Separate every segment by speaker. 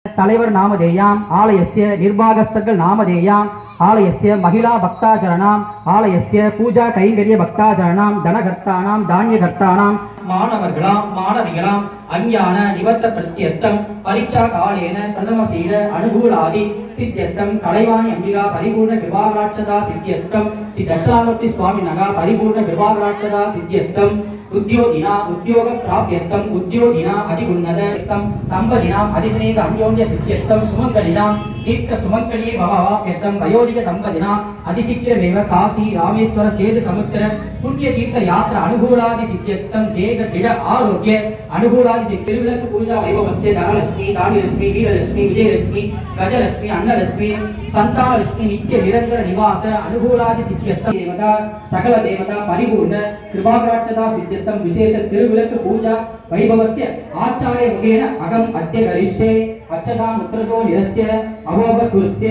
Speaker 1: தலைவர் நாமதேயாம் ஆலயஸ்ய நிர்வாகஸ்தர்கள் நாமதேயாம் ஆலயஸ்ய மகிழா பக்தாச்சரணாம் ஆலயஸ்ய பூஜா கைங்கரிய பக்தாச்சரணாம் தனகர்த்தானாம் தானியகர்த்தானாம் மாணவர்களாம் மாணவிகளாம் அஞ்ஞான நிவர்த்த பிரத்யர்த்தம் பரீட்சா காலேன பிரதமசீல அனுகூலாதி சித்தியர்த்தம் கலைவாணி அம்பிகா பரிபூர்ண கிருபாகராட்சதா சித்தியர்த்தம் ஸ்ரீ தட்சிணாமூர்த்தி சுவாமினகா பரிபூர்ண கிருபாகராட்சதா சித்தியர்த்தம் उद्योगिना उद्योग प्राप्यर्थम उद्योगिना अधिगुण्णदर्थम दंपतिनां अधिस्नेह अन्योन्य सिद्ध्यर्थम सुमंगलिनां दीर्घ सुमंगली भवाप्यर्थम वयोधिक दंपतिनां अधिशीघ्रमेव काशी रामेश्वर सेतु समुद्र पुण्य तीर्थ यात्रा अनुकूलादि सिद्ध्यर्थम देह दृढ़ आरोग्य अनुकूलादि सिद्धिर्विलक पूजा वैभवस्य धनलक्ष्मी धान्यलक्ष्मी वीरलक्ष्मी विजयलक्ष्मी गजलक्ष्मी अन्नलक्ष्मी संतानलक्ष्मी नित्य निरंतर निवास अनुकूलादि सिद्ध्यर्थम देवता सकल देवता परिपूर्ण कृपाकटाक्षता सिद्ध्यर्थम विशेष तिरुविलक पूजा वैभवस्य आचार्य मुखेन अहम अद्य करिष्ये अच्छता मुत्रतो निरस्य अवोपस्कुर्स्य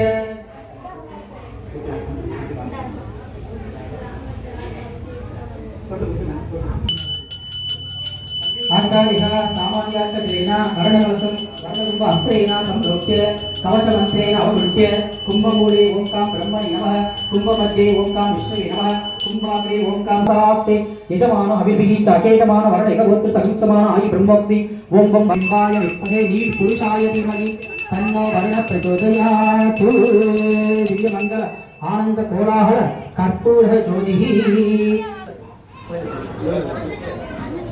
Speaker 1: आचार्यः सामान्यार्थजेन वर्णकलशं वर्णकुम्भ हस्तेन संप्रोक्ष्य कवचमन्त्रेण अवगुण्य कुम्भमूले ओंकार ब्रह्मणे नमः कुम्भमध्ये ओंकार विष्णवे नमः कुम्भाग्रे ओंकार सास्ते यजमानो अभिर्भिः साकेतमानो वर्णैकगोत्र सहिंसमानो आयि ब्रह्मोक्सि ओं बं बंबाय विद्महे नील पुरुषाय धीमहि तन्नो वर्ण प्रचोदयात् दिव्यमंगल आनंद कोलाहल कर्पूर ज्योतिः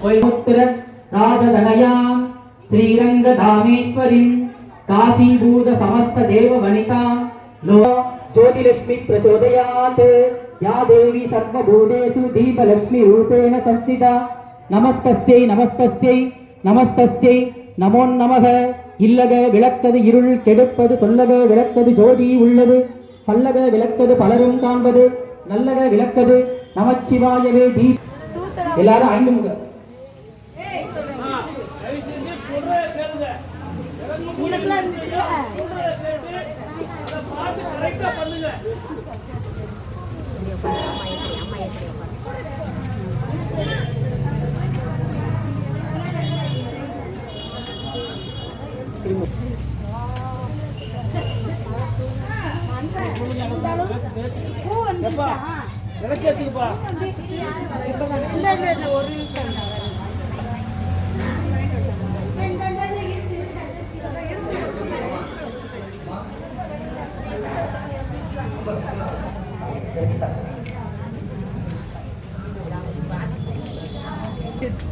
Speaker 1: वैमुत्र राजधनयां श्रीरंगधामेश्वरीं काशीभूत समस्त देव वनितां लो ज्योतिलक्ष्मी प्रचोदयात् या देवी सर्वभूतेषु दीपलक्ष्मी रूपेण संस्थिता नमस्तस्यै नमस्तस्यै नमस्तस्यै नमो नमः இல்லக விளக்கது இருள் கெடுப்பது சொல்லக விளக்கது ஜோதி உள்ளது பல்லக விளக்கது பலரும் காண்பது நல்லக விளக்கது நமச்சிவாயவே தீப் எல்லாரும் ஐந்து முக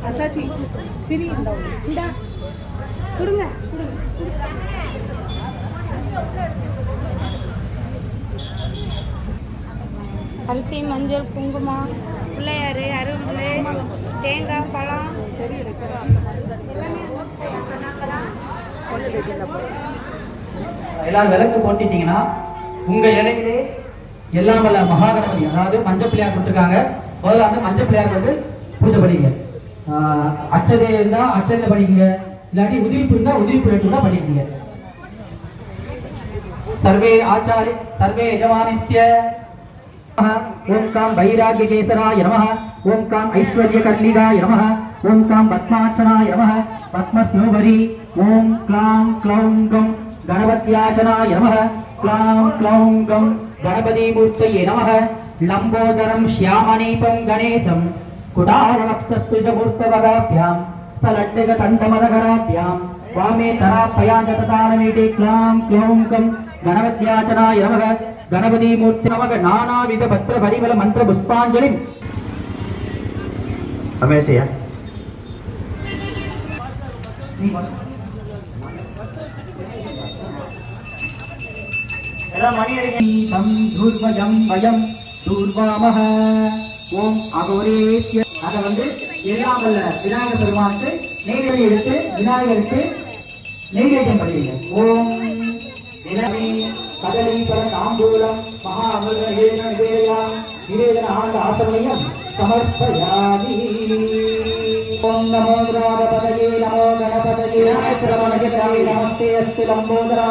Speaker 2: அத்தாச்சி திரி இந்தா கொடுங்க
Speaker 3: அரிசி மஞ்சள் குங்குமம் பிள்ளையார் அரும்புலே தேங்காய் பழம்
Speaker 1: எல்லாரும் விளக்கு போட்டுட்டீங்கன்னா உங்க இலையிலே எல்லாம் வல்ல மகாகணபதி அதாவது மஞ்சள் பிள்ளையார் கொடுத்துருக்காங்க. முதல்ல வந்து மஞ்சள் பிள்ளையார் வந்து பூஜை பண்ணிங்க. அச்சதை இருந்தா அச்சதை பண்ணிக்கங்க, இல்லாட்டி உதிரிப்பு இருந்தா உதிரிப்பு எடுத்துட்டா பண்ணிக்கங்க. सर्वे आचार्य सर्वे यजमानस्य ओम काम वैराग्य केसराय नमः ओम काम ऐश्वर्य कल्लिकाय नमः ओम काम पद्मार्चनाय नमः पद्मस्योपरि ओम क्लां क्लौं गं गणपत्याचनाय नमः क्लां क्लौं गं गणपति मूर्तये नमः लंबोदरं श्यामनीपं गणेशं कुटारवक्षस्थुजमूर्तवगाभ्यां सलड्डगतन्तमदकराभ्यां वामे तरापयाञ्जततानमीटे क्लां क्लौं गं गणपत्याचनाय नमः गणपति मूर्ति नमः नानाविध पत्र परिमल मंत्र पुष्पांजलि हमेशा तम धूर्वजं वयं दूर्वामः ओम अघोरेत्य அத வந்து எல்லாம் வல்ல விநாயகர் பெருமானுக்கு நெய்வேலி எடுத்து விநாயகருக்கு நெய்வேத்தியம் பண்ணுவீங்க. ஓம் நிலவே கதலி பல தாம்பூலம் महामृगेन निवेदनाथ आसमयं समर्पयामि। ओम नमो द्वारपतये नमो गणपतये नमस्ते अस्तु लंबोदरा।